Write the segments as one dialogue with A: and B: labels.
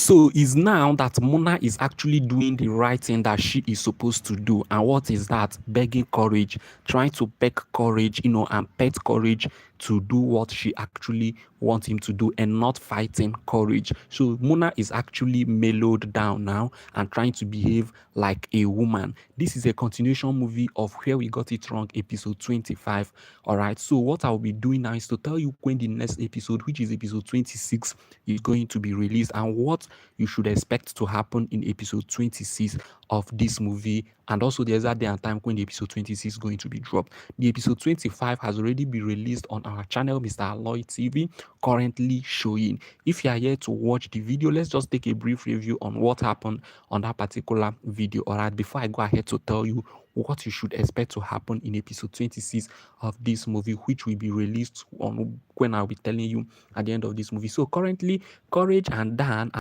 A: So it's now that Mona is actually doing the right thing that she is supposed to do. And what is that? Begging courage, trying to beg courage, and pet courage to do what she actually wants him to do and not fighting courage. So Mona is actually mellowed down now and trying to behave like a woman. This is a continuation movie of Where We Got It Wrong, episode 25. All right. So what I'll be doing now is to tell you when the next episode, which is episode 26, is going to be released and what you should expect to happen in episode 26 of this movie, and also the exact day and time when the episode 26 is going to be dropped. The episode 25 has already been released on our channel, Mr. ALOY TV, currently showing. If you are here to watch the video, let's just take a brief review on what happened on that particular video. All right, before I go ahead to tell you what you should expect to happen in episode 26 of this movie, which will be released on when I'll be telling you at the end of this movie. So currently, Courage and Dan,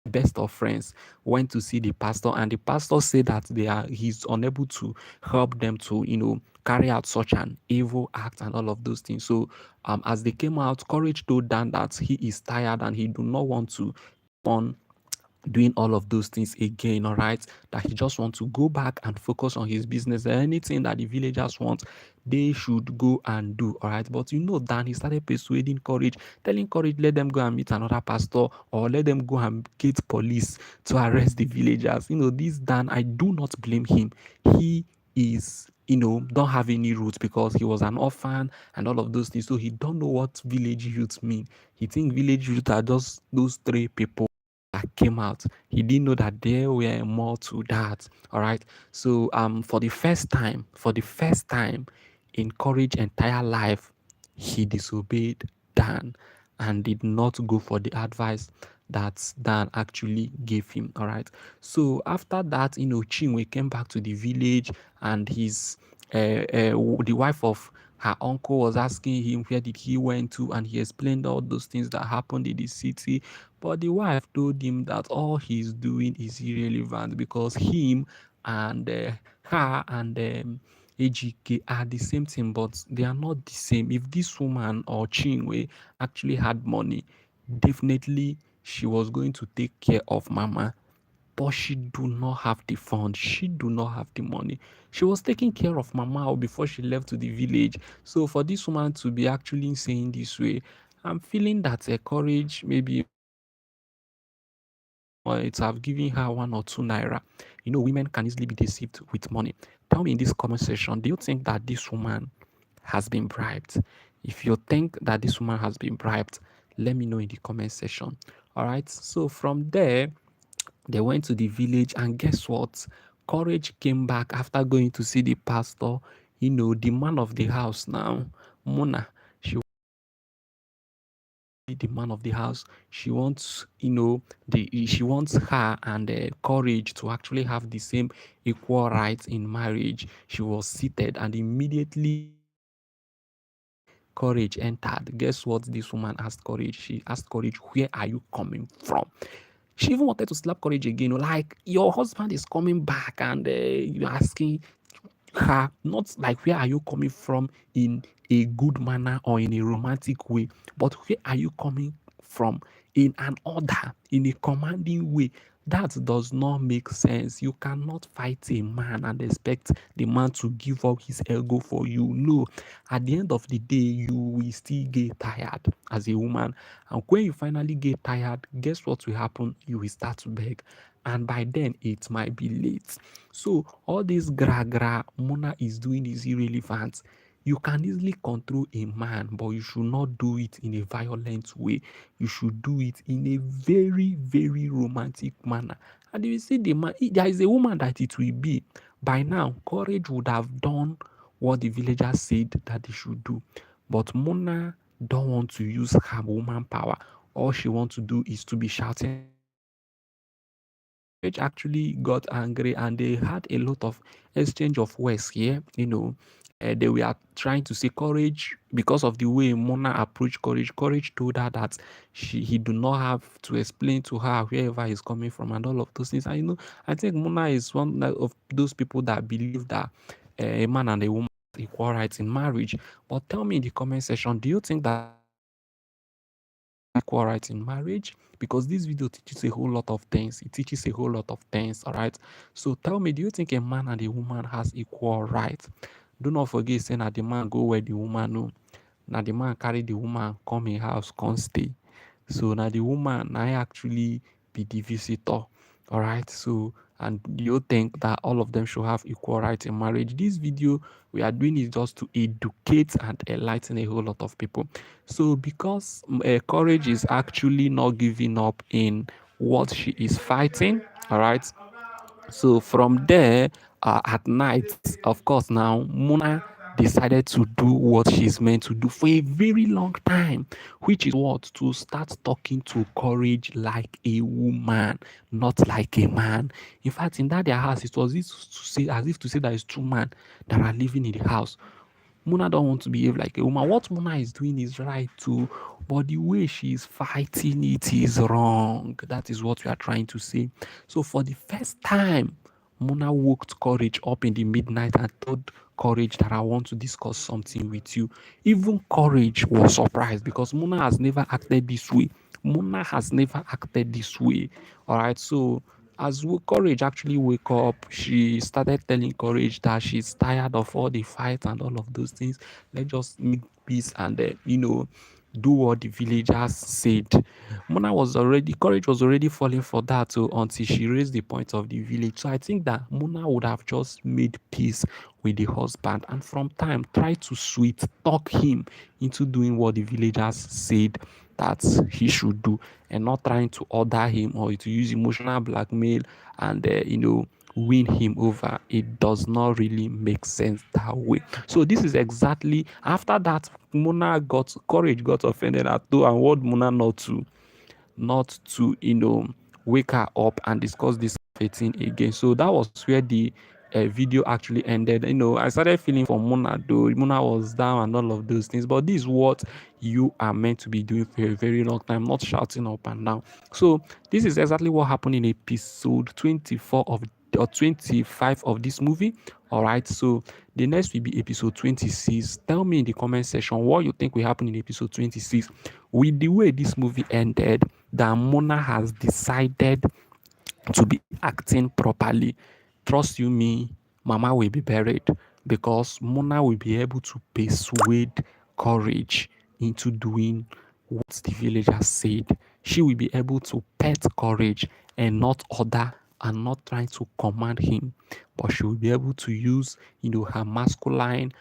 A: best of friends, went to see the pastor, and the pastor said that he's unable to help them to carry out such an evil act and all of those things. So as they came out, Courage told Dan that he is tired and he do not want to on doing all of those things again. All right, that he just wants to go back and focus on his business. And anything that the villagers want, they should go and do. All right, but Dan, he started persuading Courage, telling Courage, let them go and meet another pastor, or let them go and get police to arrest the villagers. This Dan, I do not blame him. He is don't have any roots because he was an orphan and all of those things, so he don't know what village youth mean. He think village youth are just those three people that came out. He didn't know that there were more to that. All right. So for the first time in Courage entire life, he disobeyed Dan and did not go for the advice that Dan actually gave him. All right. So after that, Chinwe came back to the village, and the wife of her uncle was asking him where did he went to, and he explained all those things that happened in the city. But the wife told him that all he's doing is irrelevant because him and her and AGK are the same thing, but they are not the same. If this woman or Chinwe actually had money, definitely she was going to take care of Mama, but she do not have the funds. She do not have the money. She was taking care of Mama before she left to the village. So for this woman to be actually saying this way, I'm feeling that a courage maybe, or it's have given her 1 or 2 naira. Women can easily be deceived with money. Tell me in this comment section, do you think that this woman has been bribed? If you think that this woman has been bribed, let me know in the comment section. All right. So from there, they went to the village, and guess what? Courage came back after going to see the pastor. The man of the house now, Mona. She the man of the house. She wants, she wants her and Courage to actually have the same equal rights in marriage. She was seated, and immediately Courage entered. Guess what this woman asked Courage? She asked Courage, where are you coming from? She even wanted to slap Courage again. Like, your husband is coming back, and you're asking her, not like where are you coming from in a good manner or in a romantic way, but where are you coming from in an order, in a commanding way. That does not make sense. You cannot fight a man and expect the man to give up his ego for you. No, at the end of the day, you will still get tired as a woman. And when you finally get tired, guess what will happen? You will start to beg. And by then, it might be late. So all this gra gra Mona is doing is irrelevant. You can easily control a man, but you should not do it in a violent way. You should do it in a very, very romantic manner. And if you see the man, there is a woman that it will be. By now, Courage would have done what the villagers said that they should do. But Mona don't want to use her woman power. All she wants to do is to be shouting which actually got angry, and they had a lot of exchange of words here. They were trying to say Courage because of the way Mona approached Courage. Courage told her that he do not have to explain to her wherever he's coming from and all of those things. And I think Mona is one of those people that believe that a man and a woman have equal rights in marriage. But tell me in the comment section, do you think that equal rights in marriage, because this video teaches a whole lot of things. It teaches a whole lot of things. All right. So tell me, do you think a man and a woman has equal rights? Do not forget saying that the man go where the woman no. Now the man carry the woman come in house, come stay. So now the woman I actually be the visitor. All right. So and you think that all of them should have equal rights in marriage? This video we are doing is just to educate and enlighten a whole lot of people. So because courage is actually not giving up in what she is fighting. All right. So from there, at night, of course, now Mona decided to do what she's meant to do for a very long time, which is what? To start talking to courage like a woman, not like a man. In fact, in that their house, it was as if to say that it's two men that are living in the house. Mona don't want to behave like a woman. What Mona is doing is right too, but the way she is fighting it is wrong. That is what we are trying to say. So for the first time, Mona woke Courage up in the midnight and told Courage that I want to discuss something with you. Even Courage was surprised because Mona has never acted this way. Mona has never acted this way. All right, so as Courage actually wake up, she started telling Courage that she's tired of all the fight and all of those things. Let's just make peace and do what the villagers said. Courage was already falling for that so until she raised the point of the village. So I think that Mona would have just made peace with the husband and from time try to sweet talk him into doing what the villagers said that he should do, and not trying to order him or to use emotional blackmail and win him over. It does not really make sense that way. So this is exactly after that Mona got Courage got offended at two and warned Mona not to wake her up and discuss this thing again. So that was where the video actually ended. I started feeling for Mona, though Mona was down and all of those things, but this is what you are meant to be doing for a very long time, not shouting up and down. So this is exactly what happened in episode 24 of or 25 of this movie. All right, so the next will be episode 26. Tell me in the comment section what you think will happen in episode 26. With the way this movie ended, that Mona has decided to be acting properly, trust you me, Mama will be buried, because Mona will be able to persuade Courage into doing what the villagers said. She will be able to pet Courage and not order and not trying to command him, but she will be able to use her masculine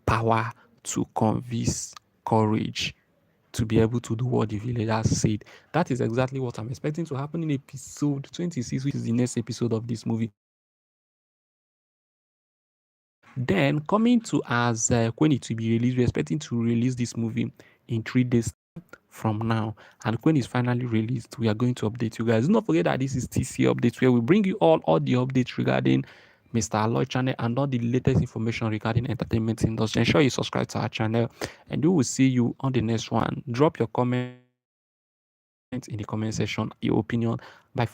A: power to convince Courage to be able to do what the villagers said. That is exactly what I'm expecting to happen in episode 26, which is the next episode of this movie. Then, coming to as when it will be released, we're expecting to release this movie in 3 days from now. And when it's finally released, we are going to update you guys. Do not forget that this is TC Updates, where we bring you all the updates regarding Mr. ALOY channel and all the latest information regarding entertainment industry. Ensure you subscribe to our channel, and we will see you on the next one. Drop your comments in the comment section, your opinion. Bye.